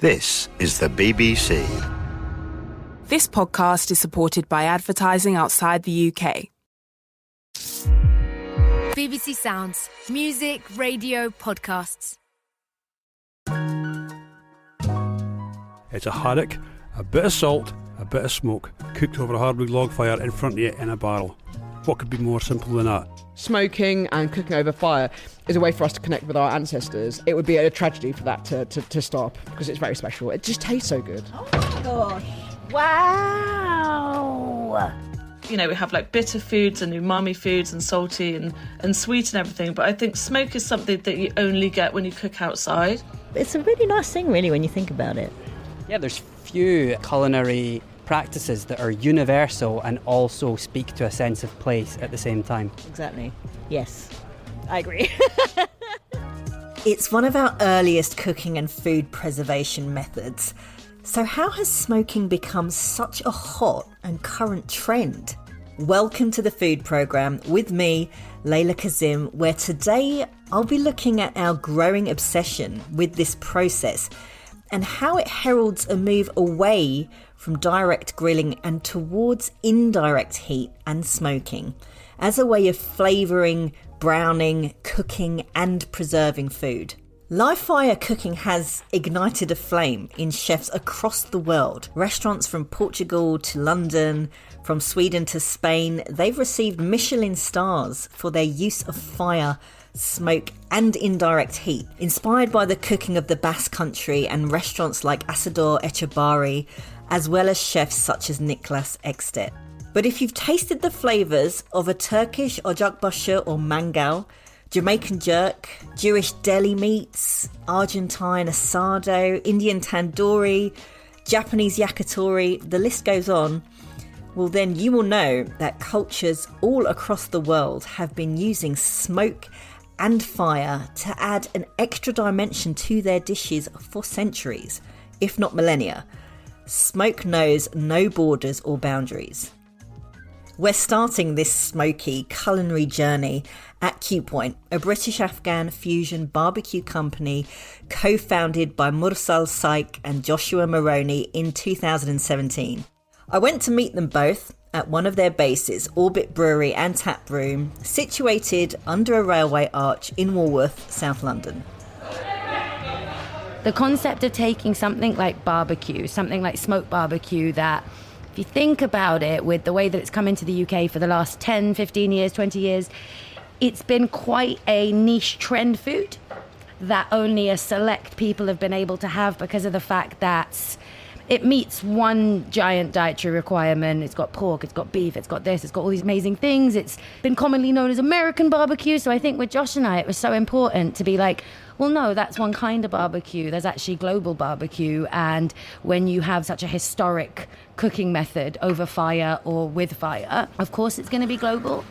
This is the BBC. This podcast is supported by advertising outside the UK. BBC Sounds. Music, radio, podcasts. It's a haddock, a bit of salt, a bit of smoke, cooked over a hardwood log fire in front of you in a barrel. What could be more simple than that? Smoking and cooking over fire is a way for us to connect with our ancestors. It would be a tragedy for that to stop, because it's very special. It just tastes so good. Oh my gosh. Wow. You know, we have like bitter foods and umami foods and salty and sweet and everything, but I think smoke is something that you only get when you cook outside. It's a really nice thing, really, when you think about it. Yeah, there's few culinary practices that are universal and also speak to a sense of place at the same time. Exactly. Yes, I agree. It's one of our earliest cooking and food preservation methods. So how has smoking become such a hot and current trend? Welcome to the Food Programme with me, Leyla Kazim, where today I'll be looking at our growing obsession with this process and how it heralds a move away from direct grilling and towards indirect heat and smoking as a way of flavouring, browning, cooking and preserving food. Live fire cooking has ignited a flame in chefs across the world. Restaurants from Portugal to London, from Sweden to Spain, they've received Michelin stars for their use of fire, smoke and indirect heat, inspired by the cooking of the Basque Country and restaurants like Asador Echebari, as well as chefs such as Niklas Ekstedt. But if you've tasted the flavours of a Turkish ocakbaşı or mangal, Jamaican jerk, Jewish deli meats, Argentine asado, Indian tandoori, Japanese yakitori, the list goes on, well then you will know that cultures all across the world have been using smoke and fire to add an extra dimension to their dishes for centuries, if not millennia. Smoke knows no borders or boundaries. We're starting this smoky culinary journey at Q Point, a British Afghan Fusion BBQ company co-founded by Mursal, Saiq and Joshua Moroney in 2017. I went to meet them both at one of their bases, Orbit Brewery and Tap Room, situated under a railway arch in Walworth, South London. The concept of taking something like barbecue, something like smoked barbecue that, if you think about it, with the way that it's come into the UK for the last 10, 15 years, 20 years, it's been quite a niche trend food that only a select people have been able to have because of the fact that it meets one giant dietary requirement. It's got pork, it's got beef, it's got this, it's got all these amazing things. It's been commonly known as American barbecue. So I think with Josh and I, it was so important to be like, well, no, that's one kind of barbecue. There's actually global barbecue. And when you have such a historic cooking method over fire or with fire, of course it's going to be global.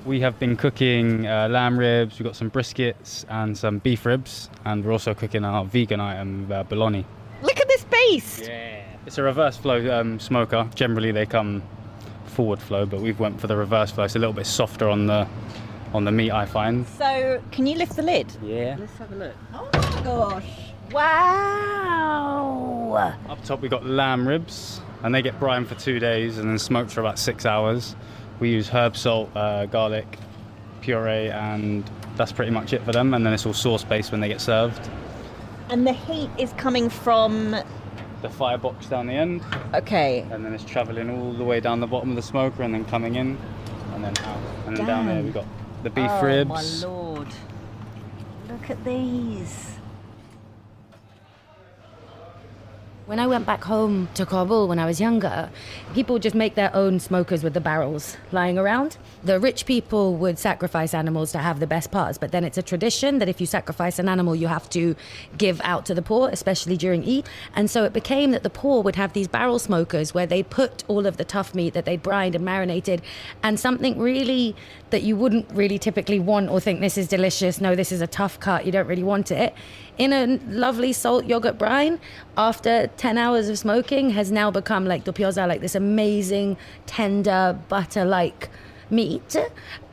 We have been cooking lamb ribs, we've got some briskets and some beef ribs, and we're also cooking our vegan item, bologna. Look at this beast! Yeah. It's a reverse flow smoker. Generally they come forward flow, but we've went for the reverse flow. It's a little bit softer on the meat, I find. So, can you lift the lid? Yeah. Let's have a look. Oh my gosh. Wow! Up top we've got lamb ribs, and they get brined for 2 days and then smoked for about 6 hours. We use herb, salt, garlic, puree, and that's pretty much it for them. And then it's all sauce-based when they get served. And the heat is coming from the firebox down the end. Okay. And then it's travelling all the way down the bottom of the smoker and then coming in and then out. And then down there we've got the beef ribs. Oh my lord. Look at these. When I went back home to Kabul when I was younger, people would just make their own smokers with the barrels lying around. The rich people would sacrifice animals to have the best parts, but then it's a tradition that if you sacrifice an animal, you have to give out to the poor, especially during Eid. And so it became that the poor would have these barrel smokers where they put all of the tough meat that they'd brined and marinated, and something really that you wouldn't really typically want or think this is delicious, no, this is a tough cut, you don't really want it, in a lovely salt yogurt brine after 10 hours of smoking has now become like dopioza, like this amazing, tender, butter-like meat,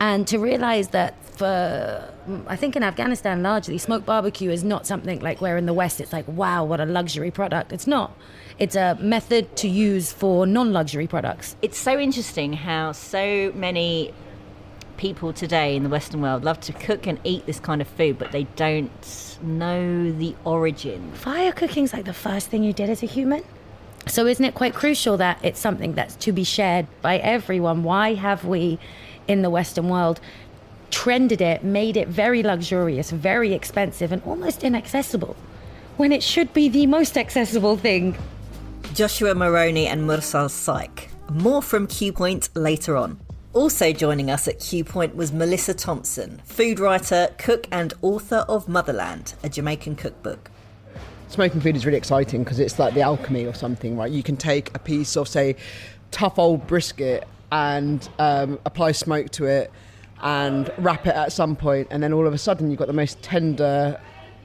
and to realize that I think in Afghanistan largely, smoked barbecue is not something like where in the West it's like, wow, what a luxury product. It's not. It's a method to use for non-luxury products. It's so interesting how so many people today in the Western world love to cook and eat this kind of food, but they don't know the origin. Fire cooking's like the first thing you did as a human. So isn't it quite crucial that it's something that's to be shared by everyone? Why have we, in the Western world, trended it, made it very luxurious, very expensive, and almost inaccessible, when it should be the most accessible thing? Joshua Moroney and Mursal Saiq. More from Q Point later on. Also joining us at Q Point was Melissa Thompson, food writer, cook and author of Motherland, a Jamaican cookbook. Smoking food is really exciting because it's like the alchemy or something, right? You can take a piece of, say, tough old brisket and apply smoke to it and wrap it at some point, and then all of a sudden you've got the most tender,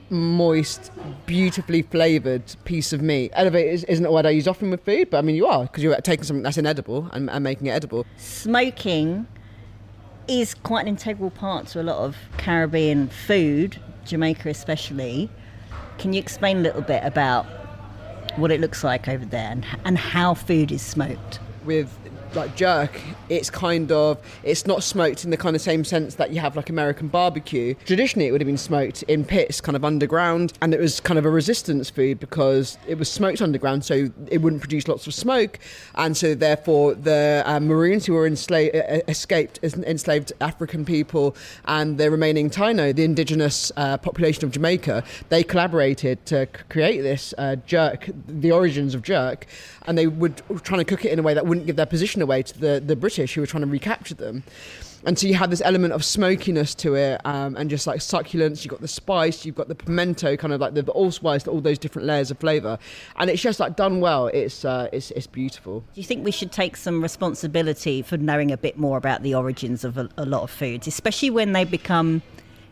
moist, beautifully flavoured piece of meat. Elevate isn't a word I use often with food, but I mean you are, because you're taking something that's inedible and making it edible. Smoking is quite an integral part to a lot of Caribbean food, Jamaica especially. Can you explain a little bit about what it looks like over there and how food is smoked? With like jerk, it's not smoked in the kind of same sense that you have like American barbecue. Traditionally it would have been smoked in pits kind of underground, and it was kind of a resistance food because it was smoked underground, so it wouldn't produce lots of smoke, and so therefore the Maroons who were escaped enslaved African people and the remaining Taino, the indigenous population of Jamaica, they collaborated to create this jerk, the origins of jerk, and they were trying to cook it in a way that wouldn't give their position away to the British who were trying to recapture them. And so you have this element of smokiness to it, and just like succulence. You've got the spice, you've got the pimento, kind of like the allspice, all those different layers of flavour, and it's just like done well. It's beautiful. Do you think we should take some responsibility for knowing a bit more about the origins of a lot of foods, especially when they become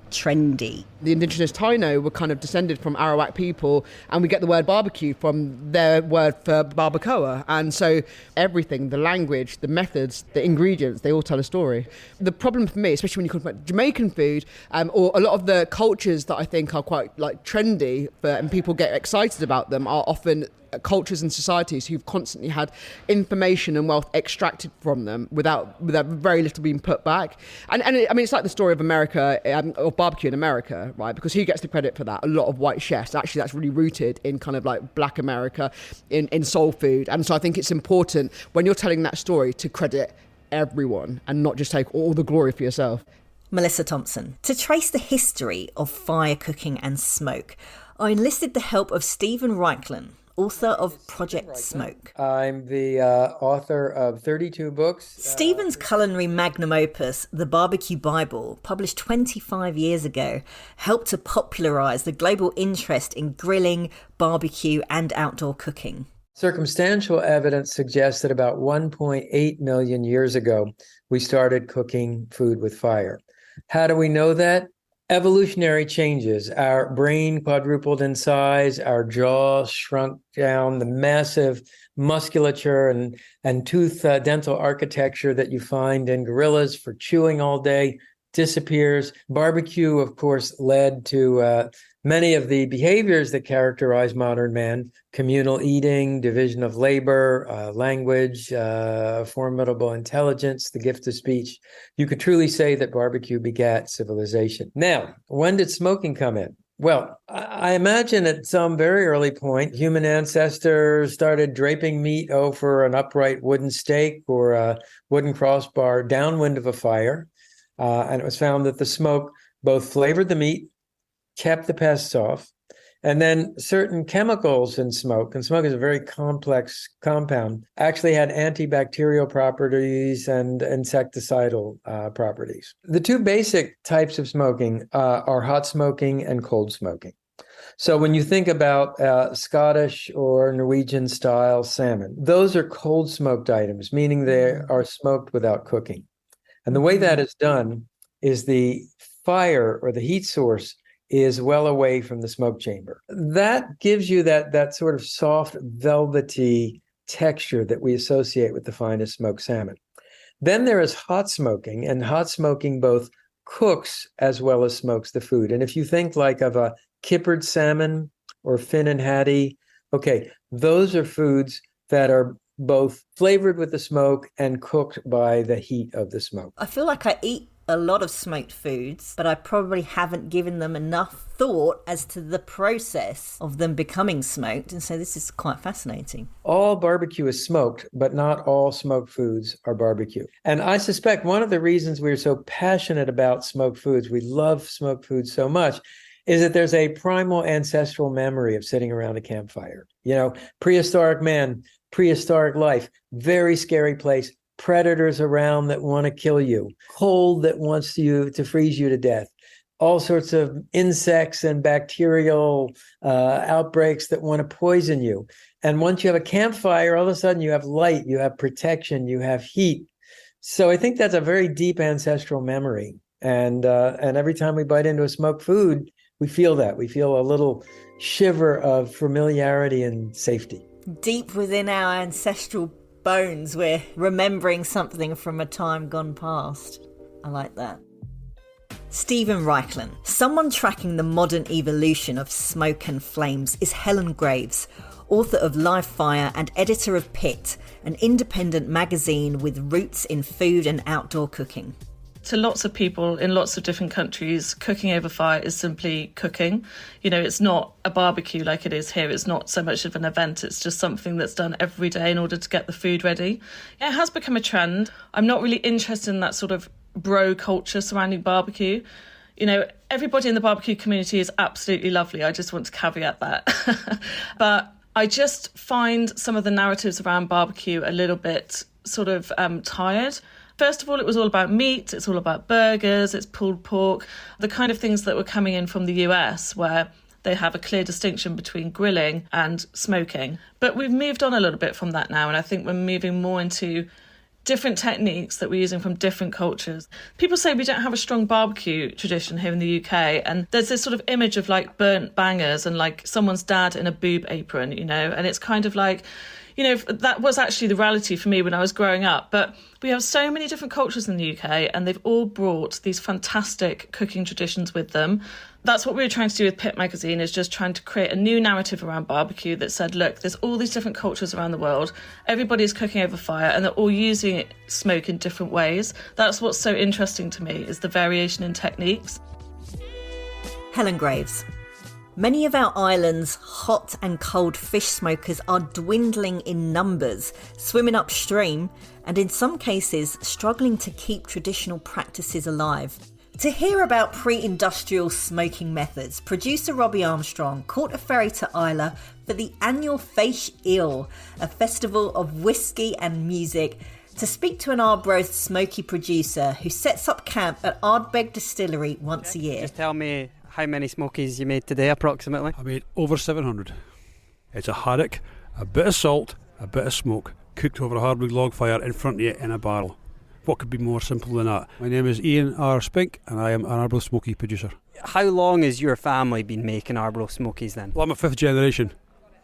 trendy? The indigenous Taino were kind of descended from Arawak people, and we get the word barbecue from their word for barbacoa. And so everything, the language, the methods, the ingredients, they all tell a story. The problem for me, especially when you talk about Jamaican food, or a lot of the cultures that I think are quite like trendy and people get excited about them, are often cultures and societies who've constantly had information and wealth extracted from them without very little being put back. And I mean, it's like the story of America, or barbecue in America, right? Because who gets the credit for that? A lot of white chefs. Actually, that's really rooted in kind of like black America, in soul food. And so I think it's important when you're telling that story to credit everyone and not just take all the glory for yourself. Melissa Thompson. To trace the history of fire cooking and smoke, I enlisted the help of Stephen Raichlen, author of Project Smoke. I'm the author of 32 books. Stephen's culinary magnum opus, The Barbecue Bible, published 25 years ago, helped to popularise the global interest in grilling, barbecue and outdoor cooking. Circumstantial evidence suggests that about 1.8 million years ago, we started cooking food with fire. How do we know that? Evolutionary changes. Our brain quadrupled in size, our jaw shrunk down, the massive musculature and tooth dental architecture that you find in gorillas for chewing all day disappears. Barbecue, of course, led to many of the behaviors that characterize modern man: communal eating, division of labor, language, formidable intelligence, the gift of speech. You could truly say that barbecue begat civilization. Now, when did smoking come in? Well, I imagine at some very early point, human ancestors started draping meat over an upright wooden stake or a wooden crossbar downwind of a fire. And it was found that the smoke both flavored the meat, kept the pests off, and then certain chemicals in smoke, and smoke is a very complex compound, actually had antibacterial properties and insecticidal properties. The two basic types of smoking are hot smoking and cold smoking. So when you think about Scottish or Norwegian style salmon, those are cold smoked items, meaning they are smoked without cooking. And the way that is done is the fire or the heat source is well away from the smoke chamber. That gives you that sort of soft, velvety texture that we associate with the finest smoked salmon. Then there is hot smoking, and hot smoking both cooks as well as smokes the food. And if you think like of a kippered salmon or fin and hattie, okay, those are foods that are both flavored with the smoke and cooked by the heat of the smoke. I feel like I eat a lot of smoked foods, but I probably haven't given them enough thought as to the process of them becoming smoked. And so this is quite fascinating. All barbecue is smoked, but not all smoked foods are barbecue. And I suspect one of the reasons we're so passionate about smoked foods, we love smoked foods so much, is that there's a primal ancestral memory of sitting around a campfire. You know, prehistoric man, prehistoric life, very scary place. Predators around that want to kill you, cold that wants you to freeze you to death, all sorts of insects and bacterial outbreaks that want to poison you. And once you have a campfire, all of a sudden you have light, you have protection, you have heat. So I think that's a very deep ancestral memory. And every time we bite into a smoked food, we feel that. We feel a little shiver of familiarity and safety. Deep within our ancestral bones, we're remembering something from a time gone past. I like that. Stephen Raichlen. Someone tracking the modern evolution of smoke and flames is Helen Graves, author of Live Fire and editor of Pit, an independent magazine with roots in food and outdoor cooking. To lots of people in lots of different countries, cooking over fire is simply cooking. You know, it's not a barbecue like it is here. It's not so much of an event. It's just something that's done every day in order to get the food ready. It has become a trend. I'm not really interested in that sort of bro culture surrounding barbecue. You know, everybody in the barbecue community is absolutely lovely. I just want to caveat that. But I just find some of the narratives around barbecue a little bit sort of tired. First of all, it was all about meat, it's all about burgers, it's pulled pork, the kind of things that were coming in from the US where they have a clear distinction between grilling and smoking. But we've moved on a little bit from that now, and I think we're moving more into different techniques that we're using from different cultures. People say we don't have a strong barbecue tradition here in the UK, and there's this sort of image of like burnt bangers and like someone's dad in a boob apron, you know, and it's kind of like, you know, that was actually the reality for me when I was growing up. But we have so many different cultures in the UK and they've all brought these fantastic cooking traditions with them. That's what we were trying to do with Pit Magazine, is just trying to create a new narrative around barbecue that said, look, there's all these different cultures around the world. Everybody's cooking over fire and they're all using smoke in different ways. That's what's so interesting to me, is the variation in techniques. Helen Graves. Many of our islands' hot and cold fish smokers are dwindling in numbers, swimming upstream, and in some cases struggling to keep traditional practices alive. To hear about pre-industrial smoking methods, producer Robbie Armstrong caught a ferry to Isla for the annual Feish Eel, a festival of whiskey and music, to speak to an Arbroath smoky producer who sets up camp at Ardbeg Distillery once a year. Just tell me how many smokies you made today, approximately? I made over 700. It's a haddock, a bit of salt, a bit of smoke, cooked over a hardwood log fire in front of you in a barrel. What could be more simple than that? My name is Ian R. Spink and I am an Arbroath smoky producer. How long has your family been making Arbroath smokies then? Well, I'm a fifth generation,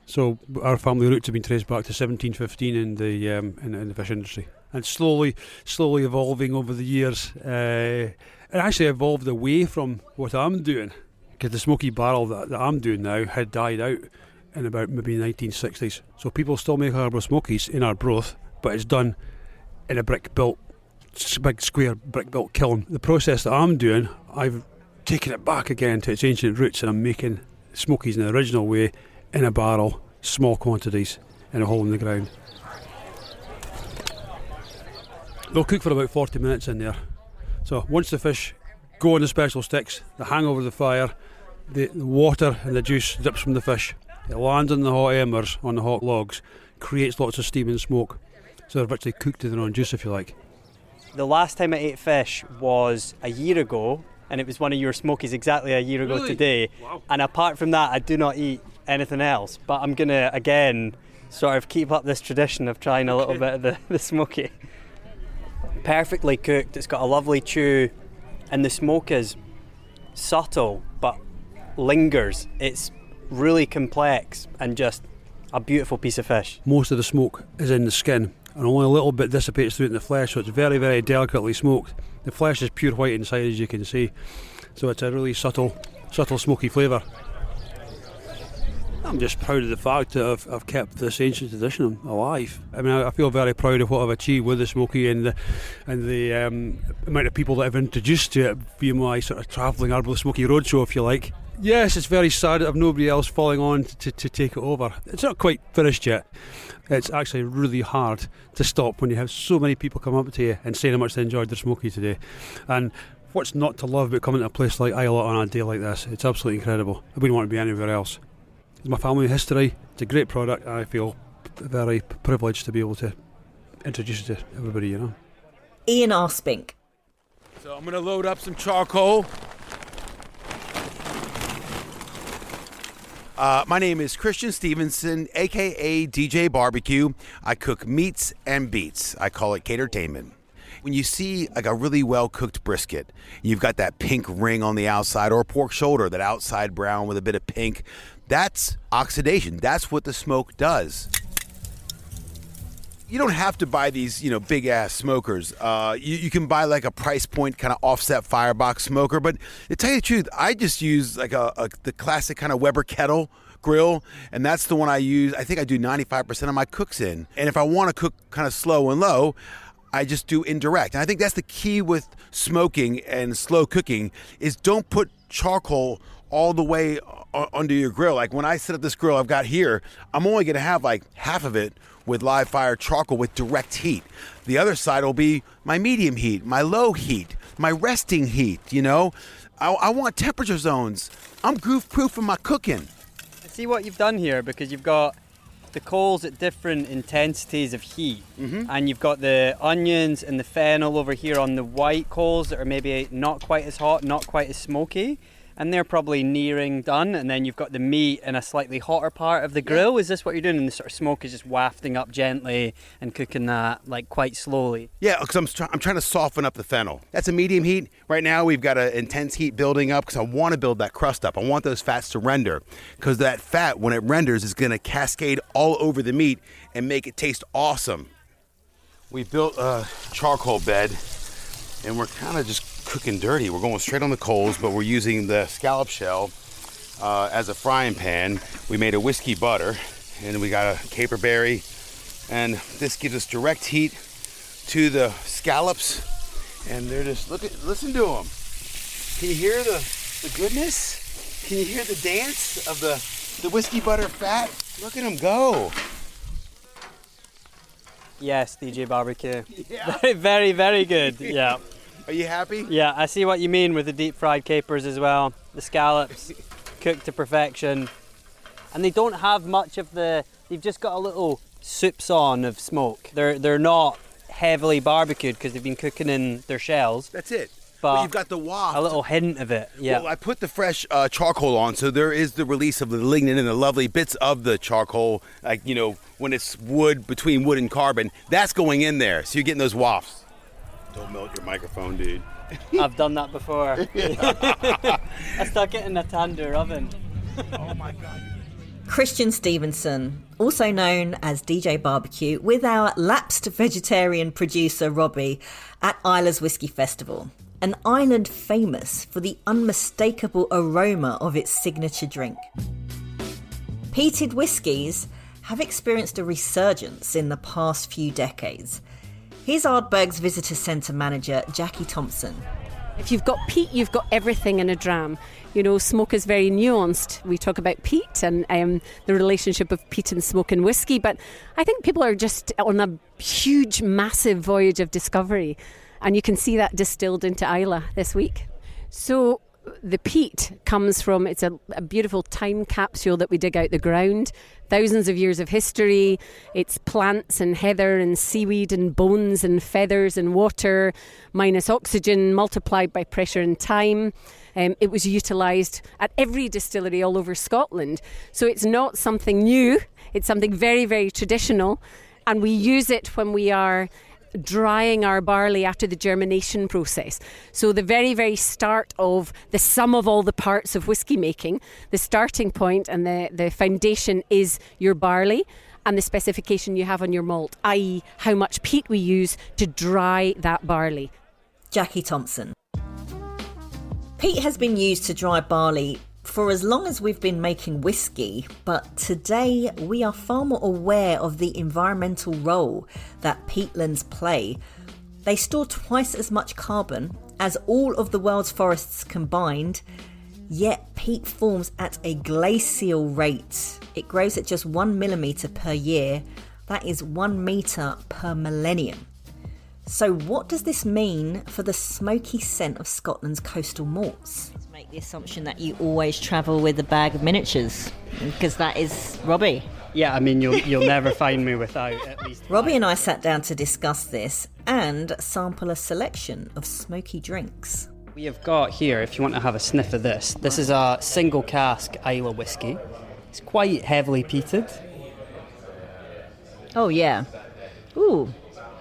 so our family roots have been traced back to 1715 in the fish industry, and slowly evolving over the years. It actually evolved away from what I'm doing, because the smoky barrel that I'm doing now had died out in about maybe the 1960s. So people still make Arbroath smokies in Arbroath, but it's done in a big square brick-built kiln. The process that I'm doing, I've taken it back again to its ancient roots, and I'm making smokies in the original way, in a barrel, small quantities, in a hole in the ground. They'll cook for about 40 minutes in there. So once the fish go on the special sticks, they hang over the fire, the water and the juice drips from the fish. It lands on the hot embers, on the hot logs, creates lots of steam and smoke. So they're virtually cooked in their own juice, if you like. The last time I ate fish was a year ago, and it was one of your smokies exactly a year ago today. Wow. And apart from that, I do not eat anything else. But I'm going to, again, sort of keep up this tradition of trying a little bit of the smoky. Perfectly cooked, it's got a lovely chew, and the smoke is subtle but lingers. It's really complex and just a beautiful piece of fish. Most of the smoke is in the skin, and only a little bit dissipates through it in the flesh, so it's very, very delicately smoked. The flesh is pure white inside, as you can see, so it's a really subtle smoky flavour. I'm just proud of the fact that I've kept this ancient tradition alive. I mean, I feel very proud of what I've achieved with the smoky and the amount of people that I've introduced to it via my sort of travelling Arbor Smoky Roadshow, if you like. Yes, it's very sad to have nobody else falling on to take it over. It's not quite finished yet. It's actually really hard to stop when you have so many people come up to you and saying how much they enjoyed their smoky today. And what's not to love about coming to a place like Isla on a day like this? It's absolutely incredible. I wouldn't want to be anywhere else. It's my family history. It's a great product, and I feel very privileged to be able to introduce it to everybody, you know. Ian Arspink. So I'm going to load up some charcoal. My name is Christian Stevenson, aka DJ Barbecue. I cook meats and beats. I call it catertainment. When you see like a really well-cooked brisket, you've got that pink ring on the outside, or a pork shoulder, that outside brown with a bit of pink. That's oxidation. That's what the smoke does. You don't have to buy these, big-ass smokers. You can buy like a price point kind of offset firebox smoker. But to tell you the truth, I just use like the classic kind of Weber kettle grill, and that's the one I use. I think I do 95% of my cooks in. And if I want to cook kind of slow and low, I just do indirect. And I think that's the key with smoking and slow cooking is don't put charcoal all the way under your grill. Like when I set up this grill I've got here, I'm only going to have like half of it with live fire charcoal with direct heat. The other side will be my medium heat, my low heat, my resting heat, I want temperature zones. I'm groove proof in my cooking. I see what you've done here, because you've got the coals at different intensities of heat, and you've got the onions and the fennel over here on the white coals that are maybe not quite as hot, not quite as smoky, and they're probably nearing done. And then you've got the meat in a slightly hotter part of the grill. Is this what you're doing? And the sort of smoke is just wafting up gently and cooking that like quite slowly? Yeah, because I'm trying to soften up the fennel. That's a medium heat. Right now we've got an intense heat building up because I want to build that crust up. I want those fats to render, because that fat, when it renders, is going to cascade all over the meat and make it taste awesome. We built a charcoal bed, and we're kind of just cooking dirty. We're going straight on the coals, but we're using the scallop shell as a frying pan. We made a whiskey butter, and we got a caperberry, and this gives us direct heat to the scallops, and they're just listen to them. Can you hear the goodness? Can you hear the dance of the whiskey butter fat? Look at them go. Yes, DJ Barbecue. Yeah. Very, very, very good. Yeah. Are you happy? Yeah, I see what you mean with the deep fried capers as well. The scallops cooked to perfection. And they don't have much of they've just got a little soupçon of smoke. They're not heavily barbecued because they've been cooking in their shells. That's it. But you've got the waft. A little hint of it, yeah. Well, I put the fresh charcoal on, so there is the release of the lignin and the lovely bits of the charcoal, like, when it's wood, between wood and carbon, that's going in there, so you're getting those wafts. Don't melt your microphone, dude. I've done that before. I stuck it in a tandoor oven. Oh my God. Christian Stevenson, also known as DJ Barbecue, with our lapsed vegetarian producer Robbie at Isla's Whiskey Festival, an island famous for the unmistakable aroma of its signature drink. Peated whiskies have experienced a resurgence in the past few decades. Here's Ardberg's Visitor Centre manager, Jackie Thompson. If you've got peat, you've got everything in a dram. Smoke is very nuanced. We talk about peat and the relationship of peat and smoke and whiskey, but I think people are just on a huge, massive voyage of discovery, and you can see that distilled into Isla this week. So the peat comes from, it's a beautiful time capsule that we dig out the ground. Thousands of years of history. It's plants and heather and seaweed and bones and feathers and water minus oxygen multiplied by pressure and time. It was utilised at every distillery all over Scotland. So it's not something new. It's something very, very traditional. And we use it when we are drying our barley after the germination process. So the very, very start of the sum of all the parts of whiskey making, the starting point and the foundation is your barley. and the specification you have on your malt, i.e. how much peat we use to dry that barley. Jackie Thompson. Peat has been used to dry barley for as long as we've been making whiskey, but today we are far more aware of the environmental role that peatlands play. They store twice as much carbon as all of the world's forests combined, yet peat forms at a glacial rate. It grows at just 1 millimetre per year. That is 1 metre per millennium. So what does this mean for the smoky scent of Scotland's coastal malts? Let's make the assumption that you always travel with a bag of miniatures, because that is Robbie. Yeah, I mean, you'll never find me without at least. Robbie and I sat down to discuss this and sample a selection of smoky drinks. We have got here, if you want to have a sniff of this is a single cask Islay whiskey. It's quite heavily peated. Oh yeah. Ooh,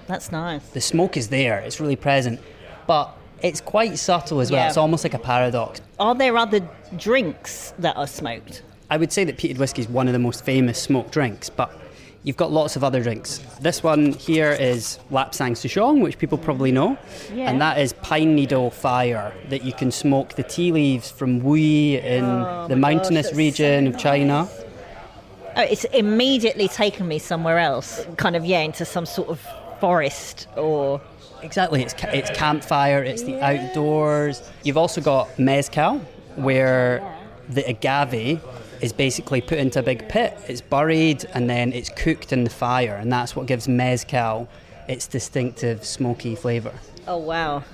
that's nice. The smoke is there, it's really present, but it's quite subtle as well. Yeah. It's almost like a paradox. Are there other drinks that are smoked? I would say that peated whiskey is one of the most famous smoked drinks, but you've got lots of other drinks. This one here is Lapsang Souchong, which people probably know, and that is pine needle fire that you can smoke the tea leaves from Wui in the mountainous region of China. Oh, it's immediately taken me somewhere else, kind of, into some sort of forest or... Exactly, it's campfire, it's the outdoors. You've also got mezcal, where the agave is basically put into a big pit. It's buried and then it's cooked in the fire, and that's what gives mezcal its distinctive smoky flavour. Oh wow,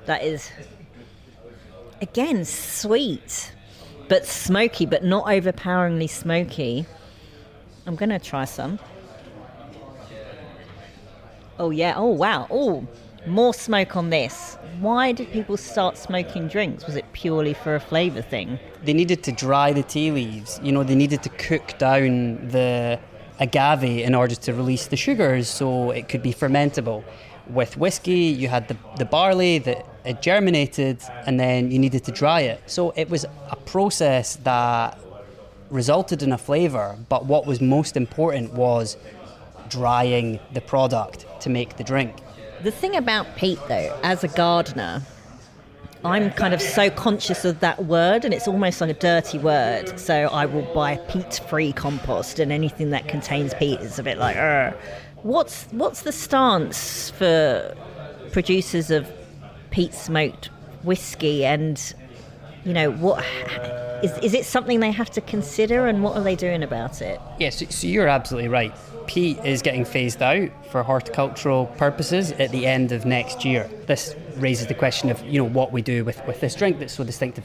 that is, again, sweet, but smoky, but not overpoweringly smoky. I'm going to try some. Oh yeah, oh wow, oh, more smoke on this. Why did people start smoking drinks? Was it purely for a flavour thing? They needed to dry the tea leaves. You know, they needed to cook down the agave in order to release the sugars so it could be fermentable. With whiskey, you had the barley that it germinated, and then you needed to dry it. So it was a process that resulted in a flavour, but what was most important was drying the product to make the drink. The thing about peat, though, as a gardener, I'm kind of so conscious of that word, and it's almost like a dirty word. So I will buy peat-free compost, and anything that contains peat is a bit like, Urgh. What's the stance for producers of peat-smoked whiskey, and, you know, what is it something they have to consider, and what are they doing about it? Yes, so you're absolutely right. Peat is getting phased out for horticultural purposes at the end of next year. This raises the question of, you know, what we do with this drink that's so distinctive.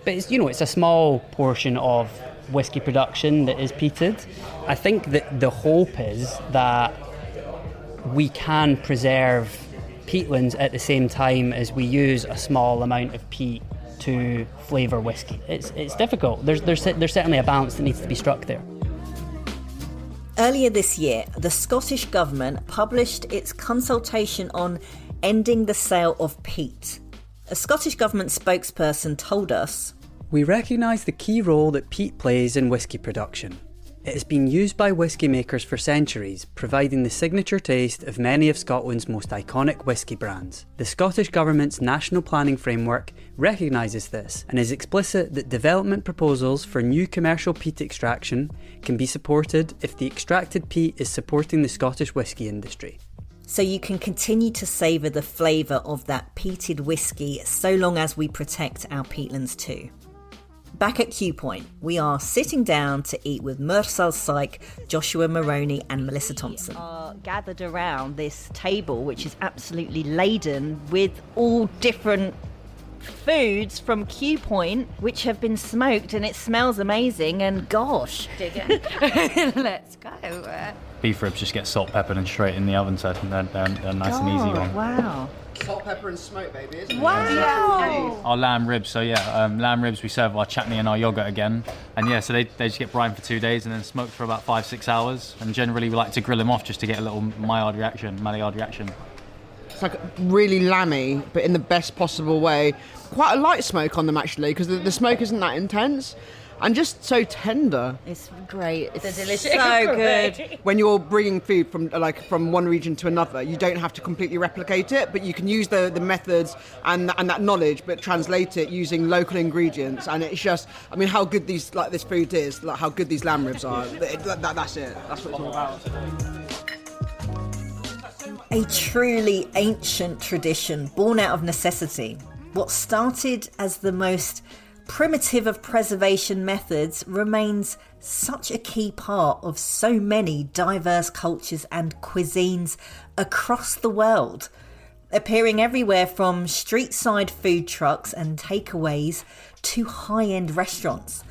But it's, you know, it's a small portion of whiskey production that is peated. I think that the hope is that we can preserve peatlands at the same time as we use a small amount of peat to flavour whiskey. It's difficult. There's certainly a balance that needs to be struck there. Earlier this year, the Scottish Government published its consultation on ending the sale of peat. A Scottish Government spokesperson told us, "We recognise the key role that peat plays in whisky production. It has been used by whisky makers for centuries, providing the signature taste of many of Scotland's most iconic whisky brands. The Scottish Government's National Planning Framework recognises this and is explicit that development proposals for new commercial peat extraction can be supported if the extracted peat is supporting the Scottish whisky industry." So you can continue to savour the flavour of that peated whisky so long as we protect our peatlands too. Back at Q Point, we are sitting down to eat with Mursal, Saiq, Joshua Moroney and Melissa Thompson. We are gathered around this table, which is absolutely laden with all different foods from Q Point, which have been smoked, and it smells amazing, and gosh. Let's go. Beef ribs just get salt, peppered and straight in the oven, so they're nice and easy one. Wow. Salt, pepper and smoke, baby, isn't it? Wow. Our lamb ribs, lamb ribs, we serve our chutney and our yoghurt again. And so they just get brined for 2 days and then smoked for about 5-6 hours. And generally we like to grill them off just to get a little Maillard reaction. It's like really lammy, but in the best possible way. Quite a light smoke on them, actually, because the smoke isn't that intense. and just so tender. It's great. It's delicious. so good. When you're bringing food from one region to another, you don't have to completely replicate it, but you can use the methods and that knowledge, but translate it using local ingredients. And it's just, I mean, how good this food is, like how good these lamb ribs are. That's it. That's what it's all about. A truly ancient tradition born out of necessity. What started as the most primitive of preservation methods remains such a key part of so many diverse cultures and cuisines across the world, appearing everywhere from street-side food trucks and takeaways to high-end restaurants.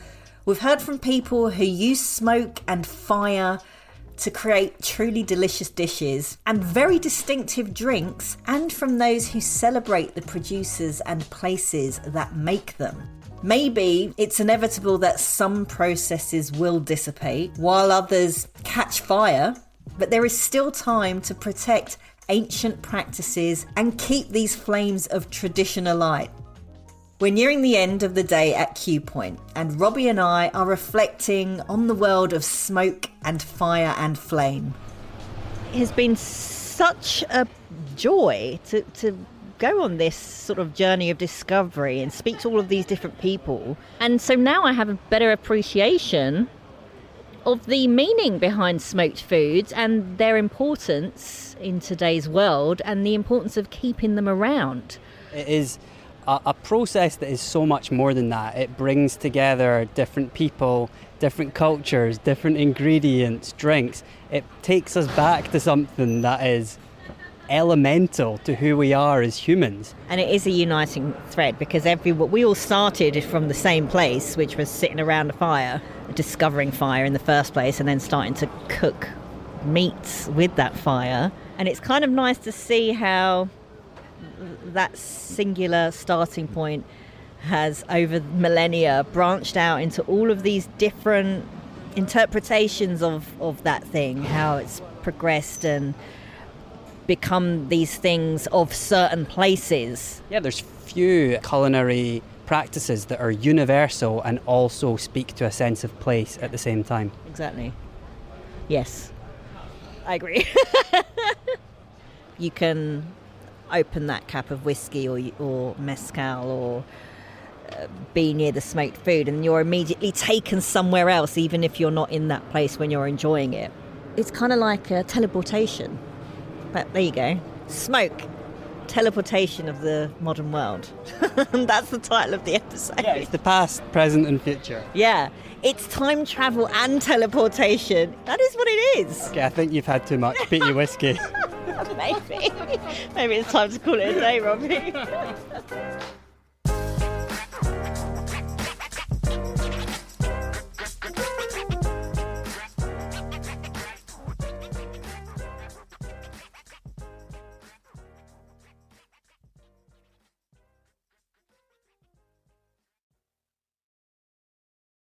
We've heard from people who use smoke and fire to create truly delicious dishes and very distinctive drinks, and from those who celebrate the producers and places that make them. Maybe it's inevitable that some processes will dissipate while others catch fire, but there is still time to protect ancient practices and keep these flames of tradition alight. We're nearing the end of the day at Q Point, and Robbie and I are reflecting on the world of smoke and fire and flame. It has been such a joy to go on this sort of journey of discovery and speak to all of these different people. And so now I have a better appreciation of the meaning behind smoked foods and their importance in today's world and the importance of keeping them around. It is a process that is so much more than that. It brings together different people, different cultures, different ingredients, drinks. It takes us back to something that is elemental to who we are as humans. And it is a uniting thread because we all started from the same place, which was sitting around a fire, discovering fire in the first place, and then starting to cook meats with that fire. And it's kind of nice to see how that singular starting point has over millennia branched out into all of these different interpretations of that thing, how it's progressed and become these things of certain places. Yeah, there's few culinary practices that are universal and also speak to a sense of place at the same time. Exactly. Yes, I agree. You can open that cap of whiskey or mezcal or be near the smoked food and you're immediately taken somewhere else, even if you're not in that place when you're enjoying it. It's kind of like a teleportation. But there you go. Smoke. Teleportation of the modern world. That's the title of the episode. Yeah, it's the past, present and future. Yeah. It's time travel and teleportation. That is what it is. Okay, I think you've had too much peaty whiskey. Maybe. Maybe it's time to call it a day, Robbie.